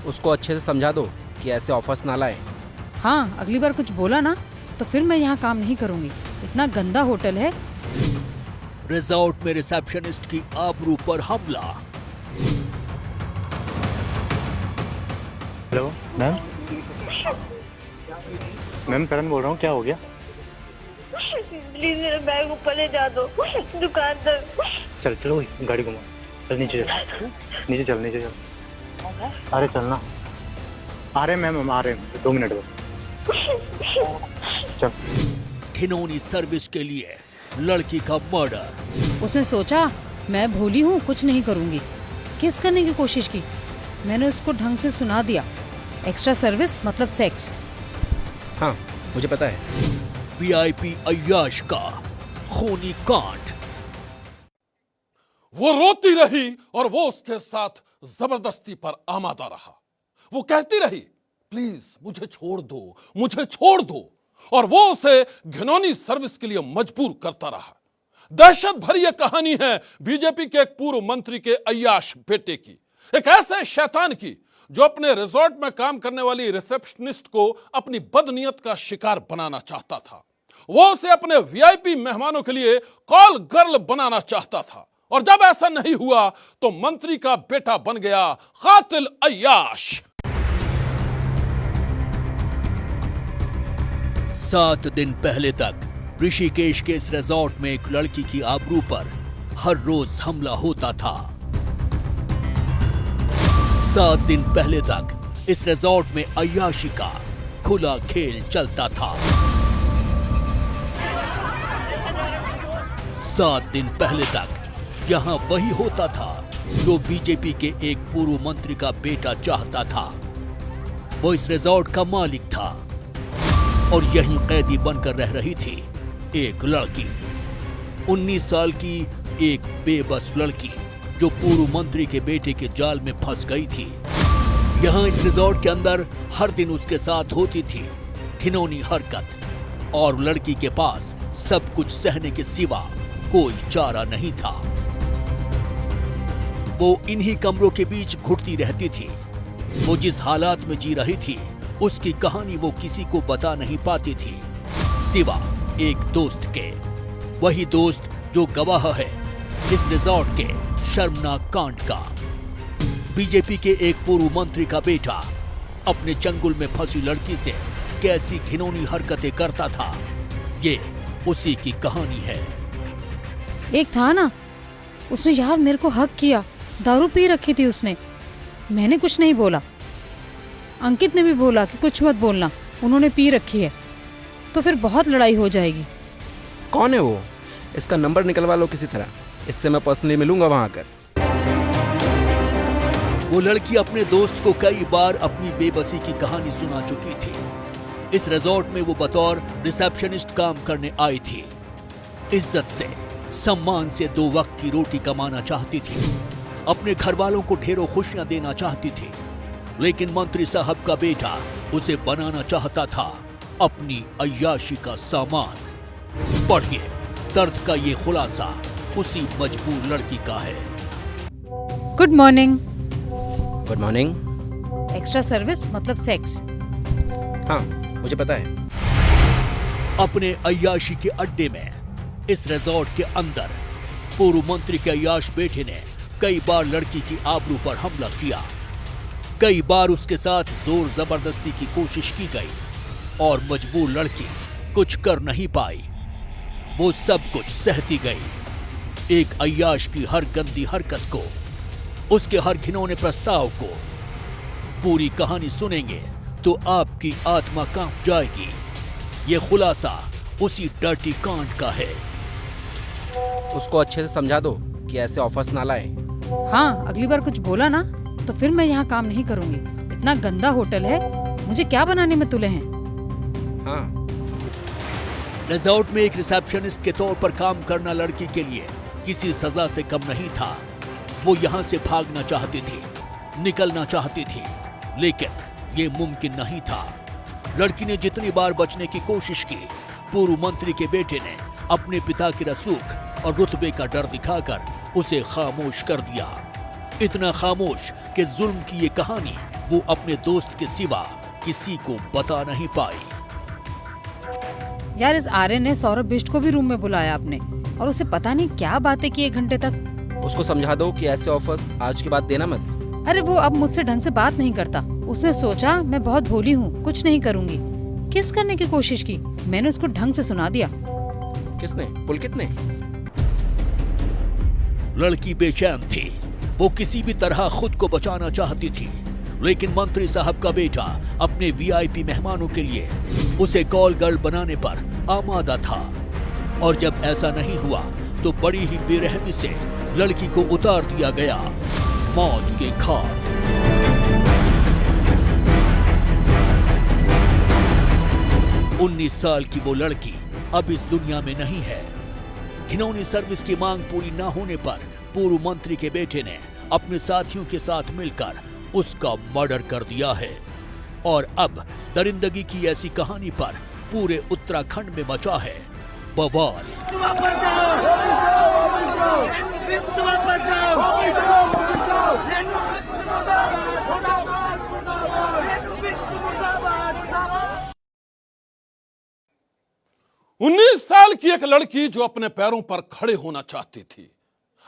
उसको अच्छे से समझा दो कि ऐसे ऑफर्स ना लाए। हाँ, अगली बार कुछ बोला ना तो फिर मैं यहाँ काम नहीं करूँगी। इतना गंदा होटल है। रिजॉर्ट में रिसेप्शनिस्ट की आबरू पर हमला। Hello ma'am. मैम करण बोल रहा हूँ, क्या हो गया? प्लीज मेरा बैग ऊपर ले जा दो दुकान तक। चल चलो गाड़ी घुमा, चल नीचे चल, नीचे चल, नीचे चल। अरे चलना, आ रहे मैम, हम आ रहे हैं 2 मिनट में। चल। घिनौनी सर्विस के लिए लड़की का मर्डर। उसने सोचा मैं भोली हूँ, कुछ नहीं करूँगी। किस करने की कोशिश की। मैंने उसको ढंग से सुना दिया, एक्स्ट्रा सर्विस मतलब सेक्स। हाँ मुझे पता है। वीआईपी अय्याश का खूनी कांड। वो रोती रही और वो उसके साथ जबरदस्ती पर आमादा रहा। वो कहती रही प्लीज मुझे छोड़ दो, मुझे छोड़ दो, और वो उसे घिनौनी सर्विस के लिए मजबूर करता रहा। दहशत भरी यह कहानी है बीजेपी के एक पूर्व मंत्री के अय्याश बेटे की, एक ऐसे शैतान की जो अपने रिजॉर्ट में काम करने वाली रिसेप्शनिस्ट को अपनी बदनीयत का शिकार बनाना चाहता था। वो उसे अपने वीआईपी मेहमानों के लिए कॉल गर्ल बनाना चाहता था, और जब ऐसा नहीं हुआ तो मंत्री का बेटा बन गया कातिल अय्याश। 7 दिन पहले तक ऋषिकेश के इस रिजॉर्ट में एक लड़की की आबरू पर हर रोज हमला होता था। 7 दिन पहले तक इस रिजॉर्ट में अय्याशी का खुला खेल चलता था। 7 दिन पहले तक यहाँ वही होता था जो बीजेपी के एक पूर्व मंत्री का बेटा चाहता था। वो इस रिजॉर्ट का मालिक था और यहीं कैदी बनकर रह रही थी एक लड़की, 19 साल की एक बेबस लड़की जो पूर्व मंत्री के बेटे के जाल में फंस गई थी। यहाँ इस रिजॉर्ट के अंदर हर दिन उसके साथ होती थी घिनौनी हरकत, और लड़की के पास सब कुछ सहने के सिवा कोई चारा नहीं था। वो इन्हीं कमरों के बीच घुटती रहती थी। वो जिस हालात में जी रही थी उसकी कहानी वो किसी को बता नहीं पाती थी सिवा एक दोस्त के। वही दोस्त जो गवाह है इस रिजॉर्ट के शर्मनाक कांड का। बीजेपी के एक पूर्व मंत्री का बेटा अपने चंगुल में फंसी लड़की से कैसी घिनौनी हरकतें करता था, ये उसी की कहानी है। एक था ना, उसने यार मेरे को हक किया, दारू पी रखी थी उसने, मैंने कुछ नहीं बोला। अंकित ने भी बोला कि कुछ मत बोलना, उन्होंने पी रखी है, तो फिर बहुत लड़ाई हो जाएगी। कौन है वो? इसका नंबर निकलवा लो किसी तरह, इससे मैं पर्सनली मिलूंगा वहां आकर। वो लड़की अपने दोस्त को कई बार अपनी बेबसी की कहानी सुना चुकी थी। इस रिजॉर्ट में वो बतौर रिसेप्शनिस्ट काम करने आई थी। इज्जत से, सम्मान से 2 वक्त की रोटी कमाना चाहती थी। अपने घर वालों को ढेरों खुशियां देना चाहती थी, लेकिन मंत्री साहब का बेटा उसे बनाना चाहता था अपनी अय्याशी का सामान। पढ़िए दर्द का ये खुलासा उसी मजबूर लड़की का है। Good morning. Good morning. Extra service मतलब सेक्स। हाँ मुझे पता है। अपने अय्याशी के अड्डे में इस रिजॉर्ट के अंदर पूर्व मंत्री के अय्याश बेटे ने कई बार लड़की की आबरू पर हमला किया। कई बार उसके साथ जोर जबरदस्ती की कोशिश की गई और मजबूर लड़की कुछ कर नहीं पाई। वो सब कुछ सहती गई। एक अय्याश की हर गंदी हरकत को, उसके हर घिनौने प्रस्ताव को। पूरी कहानी सुनेंगे तो आपकी आत्मा कांप जाएगी। ये खुलासा उसी डर्टी कांड का है। उसको अच्छे से समझा दो कि ऐसे ऑफर्स ना लाए। हाँ, अगली बार कुछ बोला ना तो फिर मैं यहाँ काम नहीं करूँगी। इतना गंदा होटल है, मुझे क्या बनाने में तुले हैं। हाँ रिजॉर्ट में एक रिसेप्शनिस्ट के तौर पर काम करना लड़की के लिए किसी सजा से कम नहीं था। वो यहाँ से भागना चाहती थी, निकलना चाहती थी, लेकिन ये मुमकिन नहीं था। लड़की ने जितनी बार बचने की कोशिश की, पूर्व मंत्री के बेटे ने अपने पिता की रसूख और रुतबे का डर दिखाकर उसे खामोश कर दिया। इतना खामोश कि जुल्म की ये कहानी वो अपने दोस्त के सिवा किसी को बता नहीं पाई। यार इस आर्यन ने सौरभ बिष्ट को भी रूम में बुलाया आपने और उसे पता नहीं क्या बातें की 1 घंटे तक। उसको समझा दो कि ऐसे ऑफर्स आज के बाद देना मत। अरे वो अब मुझसे ढंग से बात नहीं करता। उसने सोचा मैं बहुत भोली हूँ, कुछ नहीं करूँगी। किस करने की कोशिश की, मैंने उसको ढंग से सुना दिया। किसने? पुलकित ने? लड़की बेचैन थी, वो किसी भी तरह खुद को बचाना चाहती थी, लेकिन मंत्री साहब का बेटा अपने वीआईपी मेहमानों के लिए उसे कॉल गर्ल बनाने पर आमादा था। और जब ऐसा नहीं हुआ तो बड़ी ही बेरहमी से लड़की को उतार दिया गया मौत के घाट। उन्नीस साल की वो लड़की अब इस दुनिया में नहीं है। घिनौनी सर्विस की मांग पूरी न होने पर पूर्व मंत्री के बेटे ने अपने साथियों के साथ मिलकर उसका मर्डर कर दिया है। और अब दरिंदगी की ऐसी कहानी पर पूरे उत्तराखंड में मचा है बवाल। उन्नीस साल की एक लड़की जो अपने पैरों पर खड़े होना चाहती थी,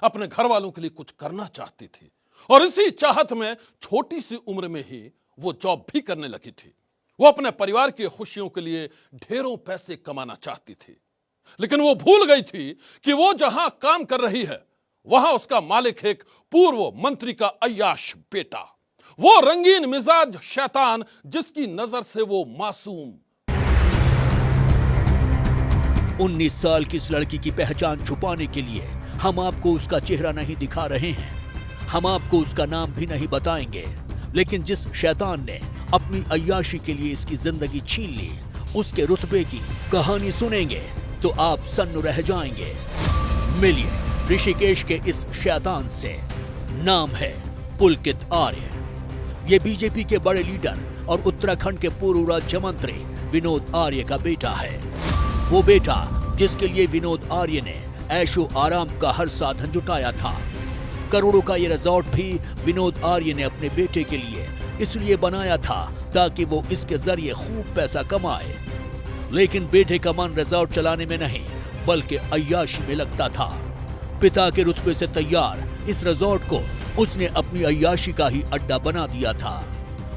अपने घर वालों के लिए कुछ करना चाहती थी, और इसी चाहत में छोटी सी उम्र में ही वो जॉब भी करने लगी थी। वो अपने परिवार की खुशियों के लिए ढेरों पैसे कमाना चाहती थी, लेकिन वो भूल गई थी कि वो जहां काम कर रही है वहां उसका मालिक एक पूर्व मंत्री का अय्याश बेटा, वो रंगीन मिजाज शैतान जिसकी नजर से वो मासूम। 19 साल की इस लड़की की पहचान छुपाने के लिए हम आपको उसका चेहरा नहीं दिखा रहे हैं, हम आपको उसका नाम भी नहीं बताएंगे, लेकिन जिस शैतान ने अपनी अय्याशी के लिए इसकी जिंदगी छीन ली, उसके रुतबे की कहानी सुनेंगे तो आप सन्न रह जाएंगे। मिलिए ऋषिकेश के इस शैतान से। नाम है पुलकित आर्य। ये बीजेपी के बड़े लीडर और उत्तराखंड के पूर्व राज्य मंत्री विनोद आर्य का बेटा है। वो बेटा जिसके लिए विनोद आर्य ने ऐशो आराम का हर साधन जुटाया था। करोड़ों का ये रिजॉर्ट भी विनोद आर्य ने अपने बेटे के लिए इसलिए बनाया था ताकि वो इसके जरिए खूब पैसा कमाए। लेकिन बेटे का मन रिजॉर्ट चलाने में नहीं बल्कि अय्याशी में लगता था। पिता के रुतबे से तैयार इस रिजॉर्ट को उसने अपनी अय्याशी का ही अड्डा बना दिया था।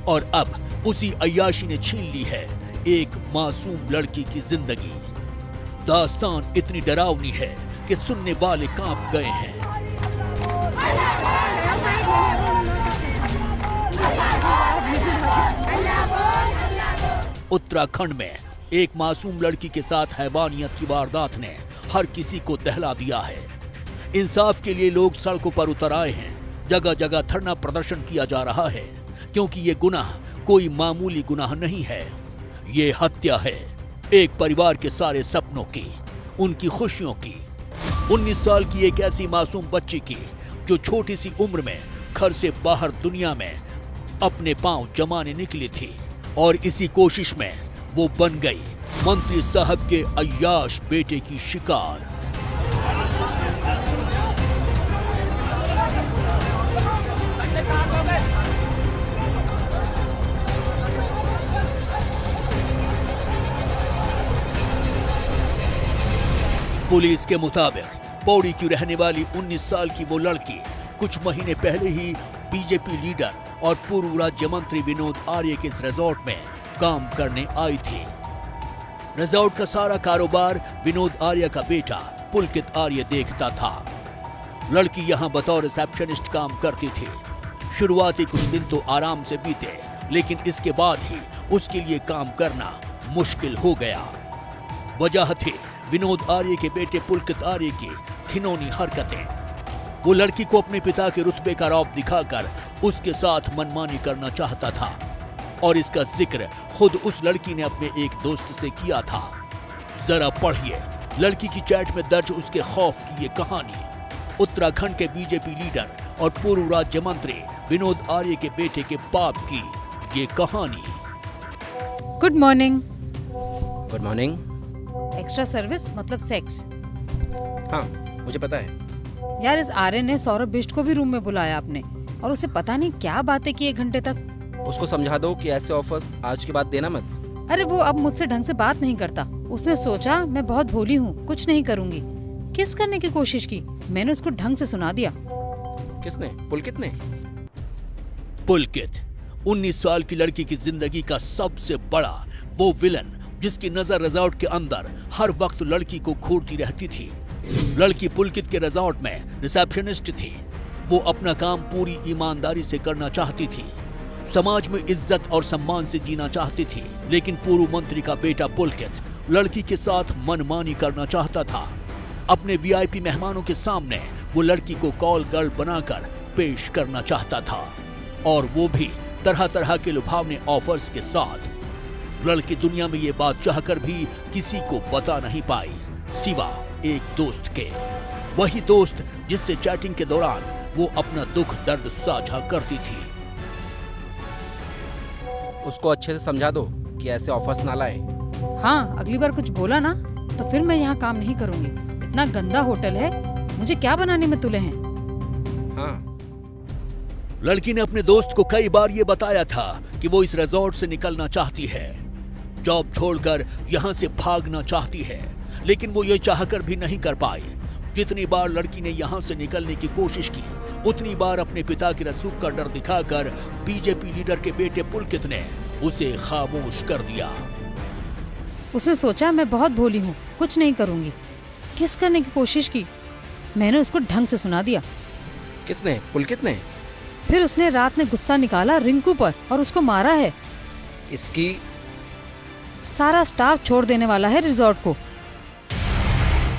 और अब उसी अय्याशी ने छीन ली है एक मासूम लड़की की जिंदगी। दास्तान इतनी डरावनी है कि सुनने वाले कांप गए हैं। उत्तराखंड में एक मासूम लड़की के साथ हैवानियत की वारदात ने हर किसी को दहला दिया है। इंसाफ के लिए लोग सड़कों पर उतर आए हैं, जगह जगह धरना प्रदर्शन किया जा रहा है, क्योंकि ये गुनाह कोई मामूली गुनाह नहीं है। ये हत्या है एक परिवार के सारे सपनों की, उनकी खुशियों की। 19 साल की एक ऐसी मासूम बच्ची की जो छोटी सी उम्र में घर से बाहर दुनिया में अपने पांव जमाने निकली थी, और इसी कोशिश में वो बन गई मंत्री साहब के अय्याश बेटे की शिकार। पुलिस के मुताबिक पौड़ी की रहने वाली 19 साल की वो लड़की कुछ महीने पहले ही बीजेपी लीडर और पूर्व राज्य मंत्री विनोद आर्य के इस रिजॉर्ट में काम करने आई थी। रिजॉर्ट का सारा कारोबार विनोद आर्य का बेटा पुलकित आर्य देखता था। लड़की यहां बतौर रिसेप्शनिस्ट काम करती थी। शुरुआती कुछ दिन तो आराम से बीते, लेकिन इसके बाद ही उसके लिए काम करना मुश्किल हो गया। वजह थी विनोद आर्य के बेटे पुलकित आर्य की घिनौनी हरकतें। वो लड़की को अपने पिता के रुतबे का रौब दिखाकर उसके साथ मनमानी करना चाहता था, और इसका जिक्र खुद उस लड़की ने अपने एक दोस्त से किया था। जरा पढ़िए लड़की की चैट में दर्ज उसके खौफ की ये कहानी। उत्तराखंड के बीजेपी लीडर और पूर्व राज्य मंत्री विनोद आर्य के बेटे के पाप की ये कहानी। Good morning. Good morning. Extra service मतलब सेक्स? हाँ मुझे पता है। यार इस आर्यन ने सौरभ बिष्ट को भी रूम में बुलाया आपने और उसे पता नहीं क्या बातें की 1 घंटे तक। उसको समझा दो कि ऐसे ऑफर्स आज के बाद देना मत। अरे वो अब मुझसे ढंग से बात नहीं करता। उसने सोचा मैं बहुत भोली हूँ, कुछ नहीं करूँगी। किस करने की कोशिश की, मैंने उसको ढंग से सुना दिया। किसने? पुलकित ने? पुलकित 19 साल की लड़की की जिंदगी का सबसे बड़ा वो विलन जिसकी नजर रिजॉर्ट के अंदर हर वक्त लड़की को घूरती रहती थी। लड़की पुलकित के रिजॉर्ट में रिसेप्शनिस्ट थी। वो अपना काम पूरी ईमानदारी से करना चाहती थी, समाज में इज्जत और सम्मान से जीना चाहती थी। लेकिन पूर्व मंत्री का बेटा पुलकित लड़की के साथ मनमानी करना चाहता था। अपने वीआईपी मेहमानों के सामने वो लड़की को कॉल गर्ल बनाकर पेश करना चाहता था, और वो भी तरह तरह के लुभावने ऑफर्स के साथ। लड़की दुनिया में ये बात चाहकर भी किसी को बता नहीं पाई, सिवा एक दोस्त के। वही दोस्त जिससे चैटिंग के दौरान वो अपना दुख दर्द साझा करती थी। उसको अच्छे से समझा दो कि ऐसे ऑफर्स ना लाए। हाँ, अगली बार कुछ बोला ना तो फिर मैं यहाँ काम नहीं करूँगी। इतना गंदा होटल है, मुझे क्या बनाने में तुले हैं। हाँ। लड़की ने अपने दोस्त को कई बार ये बताया था कि वो इस रिजॉर्ट से निकलना चाहती है, जॉब छोड़कर यहाँ से भागना चाहती है, लेकिन वो ये चाहकर भी नहीं कर पाई। जितनी बार लड़की ने यहाँ से निकलने की कोशिश की, उतनी बार अपने पिता की रसूख का डर दिखाकर बीजेपी लीडर के बेटे पुलकित ने उसे खामोश कर दिया। उसने सोचा मैं बहुत भोली हूँ, कुछ नहीं करूँगी। किस करने की कोशिश की, मैंने उसको ढंग से सुना दिया। किसने? पुलकित ने? फिर उसने रात में गुस्सा निकाला रिंकू पर और उसको मारा है। इसकी सारा स्टाफ छोड़ देने वाला है रिजॉर्ट को।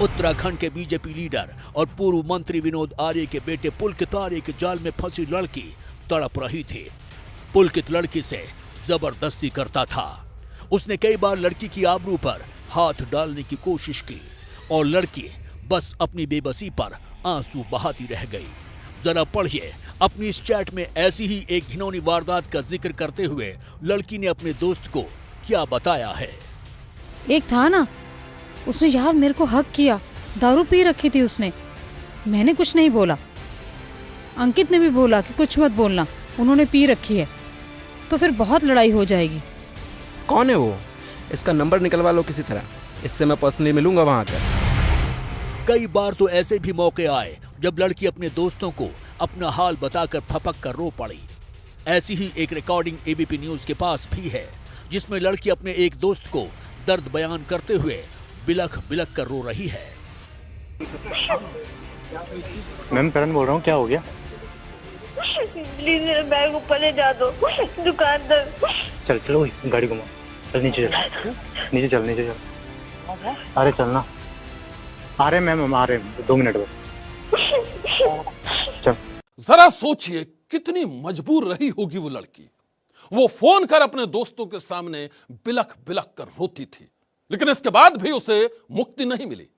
उत्तराखंड के बीजेपी लीडर और पूर्व मंत्री विनोद आर्य के बेटे पुलकित आर्य के जाल में फंसी लड़की तड़प रही थी। पुलकित लड़की से जबरदस्ती करता था। उसने कई बार लड़की की आबरू पर हाथ डालने की कोशिश की और लड़की बस अपनी बेबसी पर आंसू बहाती रह गई। जरा पढ़िए अपनी इस चैट में ऐसी ही एक घिनौनी वारदात का जिक्र करते हुए लड़की ने अपने दोस्त को क्या बताया है। एक था ना, उसने यार मेरे को हक किया, दारू पी रखी थी उसने, मैंने कुछ नहीं बोला। अंकित ने भी बोला कि कुछ मत बोलना, उन्होंने पी रखी है, तो फिर बहुत लड़ाई हो जाएगी। कौन है वो? इसका नंबर निकलवा लो किसी तरह, इससे मैं पर्सनली मिलूंगा वहां आकर। कई बार तो ऐसे भी मौके आए जब लड़की अपने दोस्तों को अपना हाल बताकर फपक कर रो पड़ी। ऐसी ही एक रिकॉर्डिंग एबीपी न्यूज के पास भी है, जिसमें लड़की अपने एक दोस्त को दर्द बयान करते हुए बिलख बिलख कर रो रही है। मैम करण बोल रहा हूँ, क्या हो गया? प्लीज मेरा बैग ऊपर ले जा दो दुकानदार। चल चलो गाड़ी घुमा, चल नीचे चल, नीचे चल, नीचे चल। अरे चलना, आ रहे मैम, आ रहे 2 मिनट बस। चल। जरा सोचिए कितनी मजबूर रही होगी वो लड़की। वो फोन कर अपने दोस्तों के सामने बिलख बिलख कर रोती थी, लेकिन इसके बाद भी उसे मुक्ति नहीं मिली।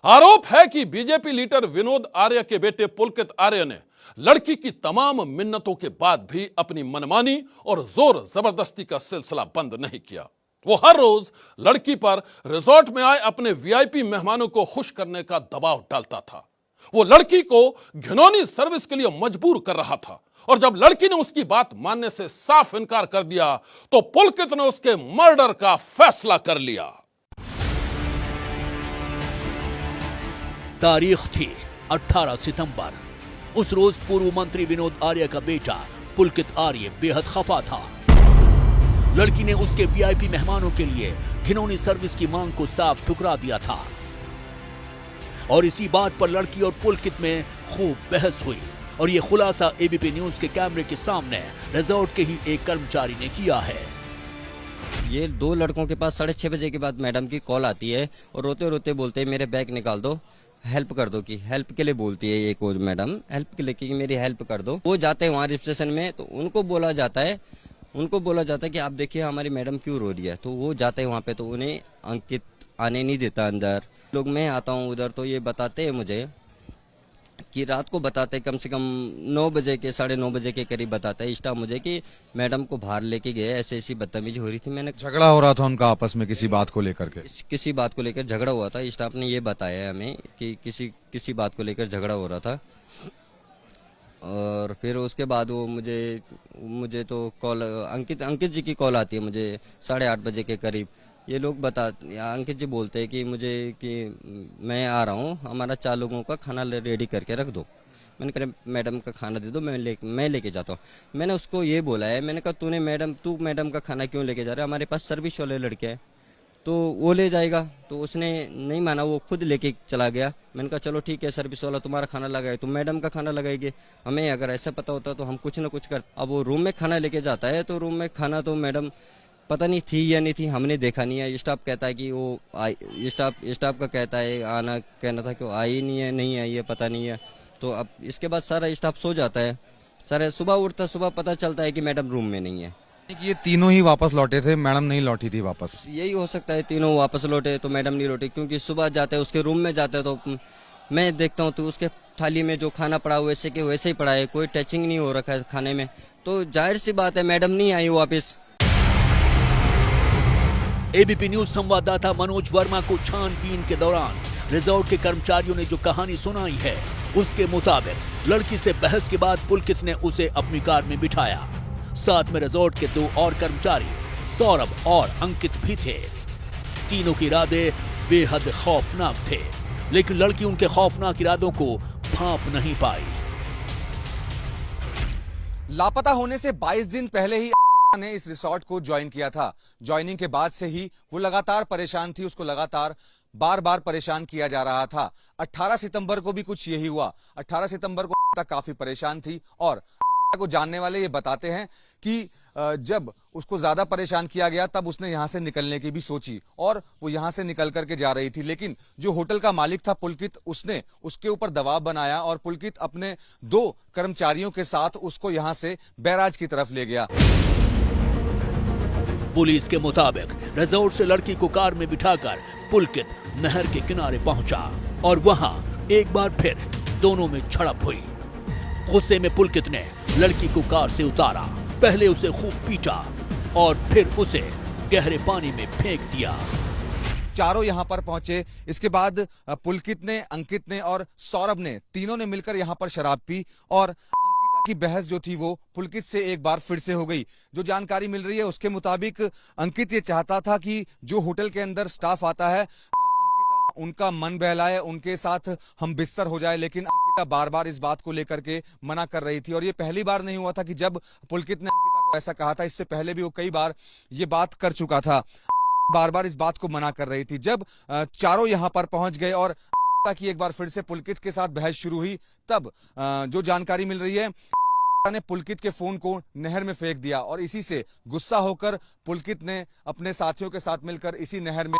आरोप है कि बीजेपी लीडर विनोद आर्य के बेटे पुलकित आर्य ने लड़की की तमाम मिन्नतों के बाद भी अपनी मनमानी और जोर जबरदस्ती का सिलसिला बंद नहीं किया। वो हर रोज लड़की पर रिजॉर्ट में आए अपने वीआईपी मेहमानों को खुश करने का दबाव डालता था। वो लड़की को घिनौनी सर्विस के लिए मजबूर कर रहा था, और जब लड़की ने उसकी बात मानने से साफ इनकार कर दिया तो पुलकित ने उसके मर्डर का फैसला कर लिया। तारीख थी 18 सितंबर। उस रोज पूर्व मंत्री विनोद आर्य का बेटा पुलकित आर्य बेहद खफा था। लड़की ने उसके वीआईपी मेहमानों के लिए घिनौनी सर्विस की मांग को साफ ठुकरा दिया था, और इसी बात पर लड़की और पुलकित में खूब बहस हुई। और ये खुलासा एबीपी न्यूज के कैमरे के सामने रिजॉर्ट के ही एक कर्मचारी ने किया है। ये 2 लड़कों के पास 6:30 बजे के बाद मैडम की कॉल आती है और रोते रोते बोलते हैं मेरे बैग निकाल दो, हेल्प कर दो। की हेल्प के लिए बोलती है ये कोच मैडम, हेल्प के लिए कि मेरी हेल्प कर दो। वो जाते हैं वहाँ रिसेप्शन में, तो उनको बोला जाता है कि आप देखिए हमारी मैडम क्यों रो रही है। तो वो जाते हैं वहाँ पे, तो उन्हें अंकित आने नहीं देता अंदर। लोग मैं आता हूँ उधर, तो ये बताते हैं मुझे कि रात को बताते कम से कम 9 बजे के 9:30 बजे के करीब बताता है स्टाफ मुझे कि मैडम को बाहर लेके गए, ऐसी बदतमीजी हो रही थी। मैंने झगड़ा हो रहा था उनका आपस में किसी बात को लेकर के? किसी बात को लेकर झगड़ा हुआ था। स्टाफ ने ये बताया हमें कि किसी बात को लेकर झगड़ा हो रहा था। और फिर उसके बाद वो मुझे तो कॉल अंकित जी की कॉल आती है मुझे 8:30 बजे के करीब। ये लोग अंकित जी बोलते हैं कि मैं आ रहा हूँ, हमारा 4 लोगों का खाना रेडी करके रख दो। मैंने कहा मैडम का खाना दे दो, मैं लेके जाता हूँ। मैंने उसको ये बोला है, मैंने कहा तू मैडम का खाना क्यों लेके जा रहा है, हमारे पास सर्विस वाले लड़के हैं तो वो ले जाएगा। तो उसने नहीं माना, वो खुद लेके चला गया। मैंने कहा चलो ठीक है, सर्विस वाला तुम्हारा खाना लगाए तो मैडम का खाना लगाएगी, हमें अगर ऐसा पता होता तो हम कुछ ना कुछ कर। अब वो रूम में खाना लेके जाता है तो रूम में खाना तो मैडम पता नहीं थी या नहीं थी, हमने देखा नहीं है। स्टाफ कहता है कि वो स्टाफ का कहना था कि वो आई नहीं आई है, पता नहीं है। तो अब इसके बाद सारा स्टाफ सो जाता है, सारा सुबह पता चलता है कि मैडम रूम में नहीं है। ये तीनों ही वापस लौटे थे, मैडम नहीं लौटी थी वापस। यही हो सकता है, तीनों वापस लौटे तो मैडम नहीं लौटी, क्योंकि सुबह जाते हैं उसके रूम में जाते हैं तो मैं देखता हूँ तो उसके थाली में जो खाना पड़ा वैसे के वैसे ही पड़ा है, कोई टचिंग नहीं हो रखा है खाने में। तो जाहिर सी बात है मैडम नहीं आई वापस। एबीपी न्यूज संवाददाता मनोज वर्मा को छानबीन के दौरान रिजॉर्ट के कर्मचारियों ने जो कहानी सुनाई है, उसके मुताबिक लड़की से बहस के बाद पुलकित ने उसे अपनी कार में बिठाया। साथ में रिजॉर्ट के 2 और कर्मचारी सौरभ और अंकित भी थे। तीनों के इरादे बेहद खौफनाक थे, लेकिन लड़की उनके खौफनाक इरादों को भांप नहीं पाई। लापता होने से 22 दिन पहले ही अंकिता ने इस रिसोर्ट को ज्वाइन किया था। ज्वाइनिंग के बाद से ही वो लगातार परेशान थी, उसको लगातार बार परेशान किया जा रहा था। 18 सितंबर को भी कुछ यही हुआ। 18 सितंबर को अंकिता काफी परेशान थी और अंकिता को जानने वाले ये बताते हैं कि जब उसको ज्यादा परेशान किया गया तब उसने यहां से निकलने की भी सोची और वो यहां से निकल करके जा रही थी, लेकिन जो होटल का मालिक था पुलकित, उसने उसके ऊपर दबाव बनाया और पुलकित अपने 2 कर्मचारियों के साथ उसको यहां से बैराज की तरफ ले गया। पुलिस के मुताबिक रिजॉर्ट से लड़की को कार में बिठाकर पुलकित नहर के किनारे पहुंचा और वहां एक बार फिर दोनों में झड़प हुई। गुस्से में पुलकित ने लड़की को कार से उतारा, पहले उसे खूब पीटा और फिर उसे गहरे पानी में फेंक दिया। चारों यहां पर पहुंचे। इसके बाद पुलकित ने, अंकित ने और सौरभ ने, तीनों ने मिलकर यहां पर शराब पी और अंकिता की बहस जो थी वो पुलकित से एक बार फिर से हो गई। जो जानकारी मिल रही है उसके मुताबिक अंकित ये चाहता था कि जो होटल के अंदर स्टाफ आता है अंकिता उनका मन बहलाए, उनके साथ हम बिस्तर हो जाए, लेकिन अंकिता बार इस बात को लेकर के मना कर रही थी। और ये पहली बार नहीं हुआ था कि जब पुलकित ने अंकिता को ऐसा कहा था, इससे पहले भी वो कई बार ये बात कर चुका था। बार इस बात को मना कर रही थी। जब चारों यहां पर पहुंच गए और की एक बार फिर से पुलकित के साथ बहस शुरू हुई, तब जो जानकारी मिल रही है ने पुलकित के फोन को नहर में फेंक दिया और इसी से गुस्सा होकर पुलकित ने अपने साथियों के साथ मिलकर इसी नहर में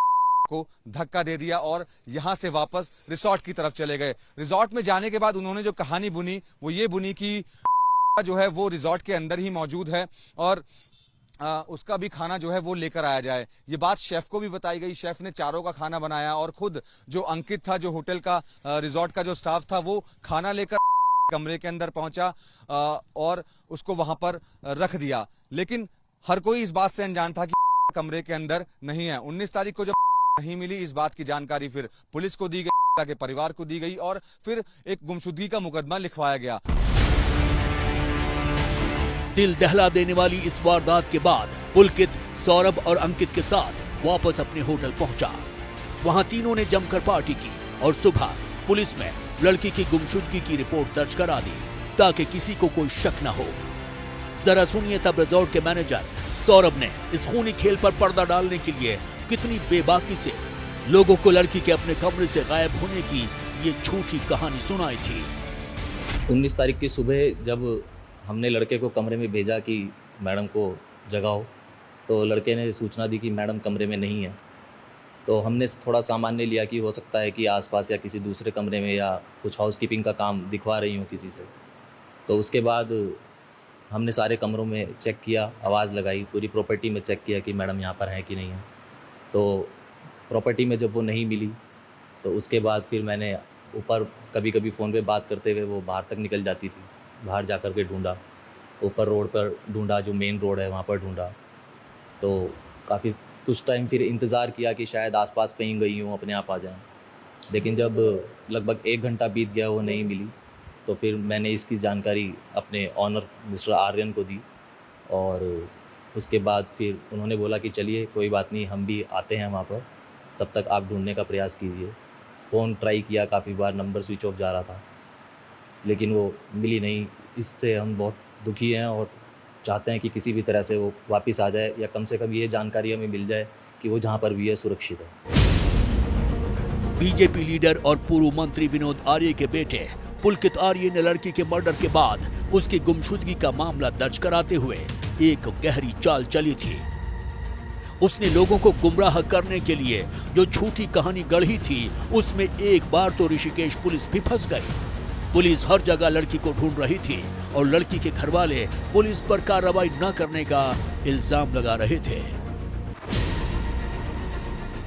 को धक्का दे दिया और यहां से वापस रिसोर्ट की तरफ चले गए। रिसोर्ट में जाने के बाद उन्होंने जो कहानी बुनी वो ये बुनी कि जो है वो रिसोर्ट के अंदर ही मौजूद है और उसका भी खाना जो है वो लेकर आया जाए। ये बात शेफ को भी बताई गई। शेफ ने चारों का खाना बनाया और खुद जो अंकित था, जो होटल का रिसोर्ट का जो स्टाफ था, वो खाना लेकर कमरे के अंदर पहुंचा और उसको वहां पर रख दिया। लेकिन हर कोई इस बात से अनजान था कि कमरे के अंदर नहीं है। 19 तारीख को जब नहीं मिली, इस बात की जानकारी फिर पुलिस को दी गई, के परिवार को दी गई और फिर एक गुमशुदगी का मुकदमा लिखवाया गया। दिल दहला देने वाली इस वारदात के बाद पुलकित, सौरभ और अंकित के साथ वापस अपने होटल पहुंचा। वहां तीनों ने जमकर पार्टी की और सुबह पुलिस में लड़की की गुमशुदगी की रिपोर्ट दर्ज करा दी ताकि किसी को कोई शक न हो। जरा सुनिए तब रिजॉर्ट के मैनेजर सौरभ ने इस खूनी खेल पर पर्दा डालने के लिए कितनी बेबाकी से लोगों को लड़की के अपने कमरे से गायब होने की ये झूठी कहानी सुनाई थी। 19 तारीख की सुबह जब हमने लड़के को कमरे में भेजा कि मैडम को जगाओ, तो लड़के ने सूचना दी कि मैडम कमरे में नहीं है। तो हमने थोड़ा सामान्य लिया कि हो सकता है कि आसपास या किसी दूसरे कमरे में या कुछ हाउसकीपिंग का काम दिखवा रही हूँ किसी से। तो उसके बाद हमने सारे कमरों में चेक किया, आवाज़ लगाई, पूरी प्रॉपर्टी में चेक किया कि मैडम यहाँ पर है कि नहीं है। तो प्रॉपर्टी में जब वो नहीं मिली तो उसके बाद फिर मैंने ऊपर कभी कभी फ़ोन पे बात करते हुए वो बाहर तक निकल जाती थी, बाहर जा कर के ढूंढा, ऊपर रोड पर ढूंढा, जो मेन रोड है वहाँ पर ढूंढा। तो काफ़ी कुछ टाइम फिर इंतज़ार किया कि शायद आसपास कहीं गई हूँ, अपने आप आ जाएं। लेकिन जब लगभग 1 घंटा बीत गया वो नहीं मिली, तो फिर मैंने इसकी जानकारी अपने ऑनर मिस्टर आर्यन को दी और उसके बाद फिर उन्होंने बोला कि चलिए कोई बात नहीं, हम भी आते हैं वहाँ पर, तब तक आप ढूंढने का प्रयास कीजिए। फ़ोन ट्राई किया काफ़ी बार, नंबर स्विच ऑफ जा रहा था, लेकिन वो मिली नहीं। इससे हम बहुत दुखी हैं और चाहते हैं कि किसी भी तरह से वो वापस आ जाए या कम से कम ये जानकारी हमें मिल जाए कि वो जहाँ पर भी है सुरक्षित है। बीजेपी लीडर और पूर्व मंत्री विनोद आर्य के बेटे पुलकित आर्य ने लड़की के मर्डर के बाद उसकी गुमशुदगी का मामला दर्ज कराते हुए एक गहरी चाल चली थी। उसने लोगों को गुमराह करने के लिए जो झूठी कहानी गढ़ी थी, उसमें एक बार तो ऋषिकेश पुलिस भी फंस गई। पुलिस हर जगह लड़की को ढूंढ रही थी और लड़की के घरवाले पुलिस पर कार्रवाई न करने का इल्जाम लगा रहे थे।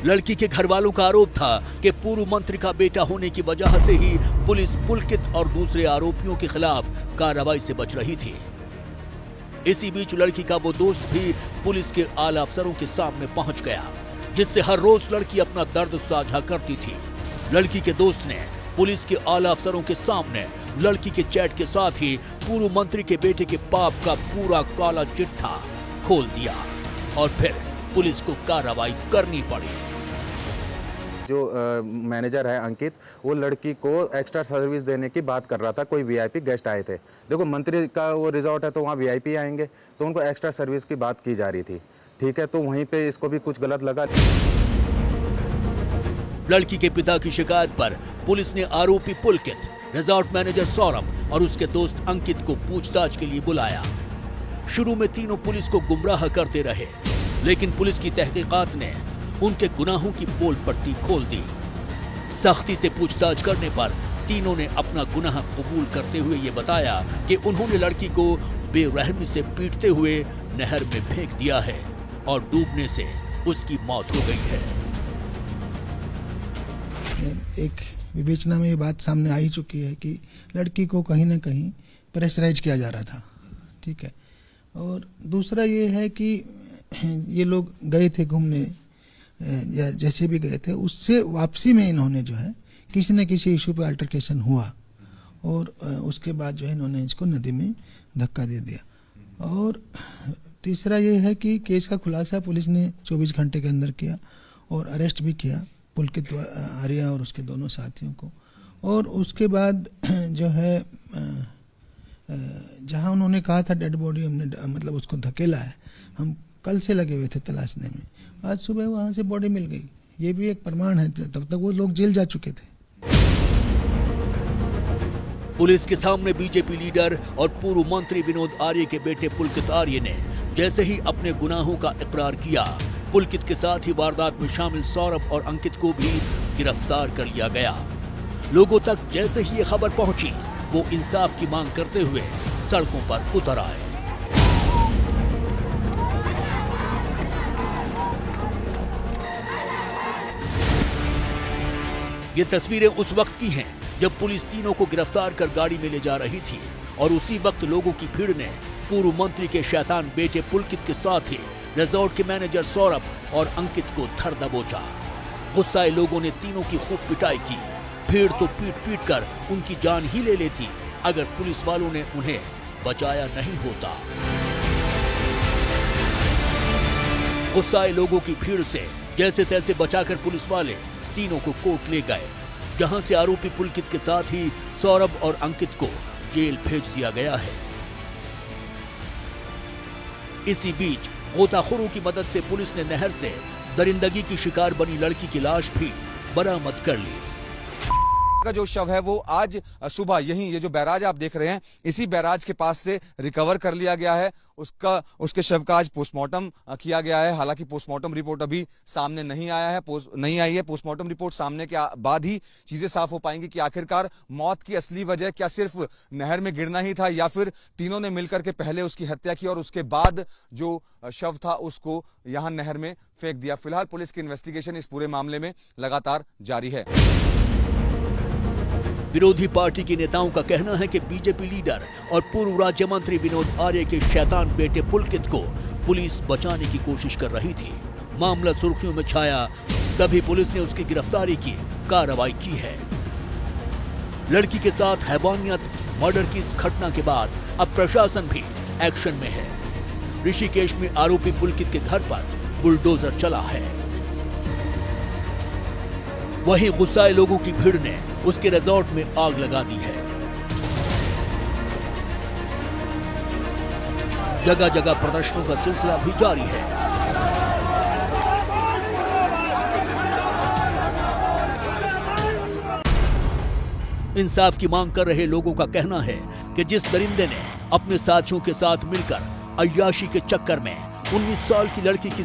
लड़की के घरवालों का आरोप था कि पूर्व मंत्री का बेटा होने की वजह से ही पुलिस पुलकित और दूसरे आरोपियों के खिलाफ कार्रवाई से बच रही थी। इसी बीच लड़की का वो दोस्त भी पुलिस के आला अफसरों के सामने पहुंच गया, जिससे हर रोज लड़की अपना दर्द साझा करती थी। लड़की के दोस्त ने पुलिस के आला अफसरों के सामने लड़की के चैट के साथ ही पूर्व मंत्री के बेटे के पाप का पूरा काला चिट्ठा खोल दिया और फिर पुलिस को कार्रवाई करनी पड़ी। जो मैनेजर है अंकित, वो लड़की को एक्स्ट्रा सर्विस देने की बात कर रहा था। कोई वीआईपी गेस्ट आए थे। देखो मंत्री का वो रिजॉर्ट है तो वहाँ वीआईपी आएंगे, तो उनको एक्स्ट्रा सर्विस की बात की जा रही थी। ठीक है, तो वहीं पे इसको भी कुछ गलत लगा। लड़की के पिता की शिकायत पर पुलिस ने आरोपी पुलकित, रिजॉर्ट मैनेजर सौरभ और उसके दोस्त अंकित को पूछताछ के लिए बुलाया। शुरू में तीनों पुलिस को गुमराह करते रहे, लेकिन पुलिस की तहकीकात ने उनके गुनाहों की पोल पट्टी खोल दी। सख्ती से पूछताछ करने पर तीनों ने अपना गुनाह कबूल करते हुए ये बताया कि उन्होंने लड़की को बेरहमी से पीटते हुए नहर में फेंक दिया है और डूबने से उसकी मौत हो गई है। एक विवेचना में ये बात सामने आ ही चुकी है कि लड़की को कहीं ना कहीं प्रेशराइज किया जा रहा था। ठीक है, और दूसरा ये है कि ये लोग गए थे घूमने या जैसे भी गए थे, उससे वापसी में इन्होंने जो है किसी न किसी इशू पे अल्टरकेशन हुआ और उसके बाद जो है इन्होंने इसको नदी में धक्का दे दिया। और तीसरा ये है कि केस का खुलासा पुलिस ने 24 घंटे के अंदर किया और अरेस्ट भी किया पुलकित आर्या और उसके दोनों साथियों को। और उसके बाद जो है जहां उन्होंने कहा था डेड बॉडी हमने मतलब उसको धकेला है, हम कल से लगे हुए थे तलाशने में, आज सुबह वहां से बॉडी मिल गई। ये भी एक प्रमाण है, तब तक वो लोग जेल जा चुके थे। पुलिस के सामने बीजेपी लीडर और पूर्व मंत्री विनोद आर्य के बेटे पुलकित आर्य ने जैसे ही अपने गुनाहों का इकरार किया, पुलकित के साथ ही वारदात में शामिल सौरभ और अंकित को भी गिरफ्तार कर लिया गया। लोगों तक जैसे ही ये खबर पहुंची, वो इंसाफ की मांग करते हुए सड़कों पर उतर आए। ये तस्वीरें उस वक्त की हैं जब पुलिस तीनों को गिरफ्तार कर गाड़ी में ले जा रही थी और उसी वक्त लोगों की भीड़ ने पूर्व मंत्री के शैतान बेटे पुलकित के साथ ही रिजॉर्ट के मैनेजर सौरभ और अंकित को धर दबोचा। गुस्साए लोगों ने तीनों की खूब पिटाई की। भीड़ तो पीट कर उनकी जान ही ले लेती अगर पुलिस वालों ने उन्हें बचाया नहीं होता। गुस्साए लोगों की भीड़ से जैसे तैसे बचाकर पुलिस वाले तीनों को कोर्ट ले गए, जहां से आरोपी पुलकित के साथ ही सौरभ और अंकित को जेल भेज दिया गया है। इसी बीच गोताखोरों की मदद से पुलिस ने नहर से दरिंदगी की शिकार बनी लड़की की लाश भी बरामद कर ली। का जो शव है वो आज सुबह यही ये जो बैराज आप देख रहे हैं, इसी बैराज के पास से रिकवर कर लिया गया है। उसके शव का आज पोस्टमार्टम किया गया है। हालांकि पोस्टमार्टम रिपोर्ट अभी सामने नहीं आई है। पोस्टमार्टम रिपोर्ट सामने के बाद ही चीजें साफ हो पाएंगी कि आखिरकार मौत की असली वजह क्या सिर्फ नहर में गिरना ही था या फिर तीनों ने मिलकर के पहले उसकी हत्या की और उसके बाद जो शव था उसको यहां नहर में फेंक दिया। फिलहाल पुलिस की इन्वेस्टिगेशन इस पूरे मामले में लगातार जारी है। विरोधी पार्टी के नेताओं का कहना है कि बीजेपी लीडर और पूर्व राज्य मंत्री विनोद आर्य के शैतान बेटे पुलकित को पुलिस बचाने की कोशिश कर रही थी। मामला सुर्खियों में छाया, तभी पुलिस ने उसकी गिरफ्तारी की कार्रवाई की है। लड़की के साथ हैवानियत मर्डर की इस घटना के बाद अब प्रशासन भी एक्शन में है। ऋषिकेश में आरोपी पुलकित के घर पर बुलडोजर चला है। वहीं गुस्साए लोगों की भीड़ ने उसके रिजॉर्ट में आग लगा दी है। जगह जगह प्रदर्शनों का सिलसिला भी जारी है। इंसाफ की मांग कर रहे लोगों का कहना है कि जिस दरिंदे ने अपने साथियों के साथ मिलकर अय्याशी के चक्कर में 19 साल की लड़की की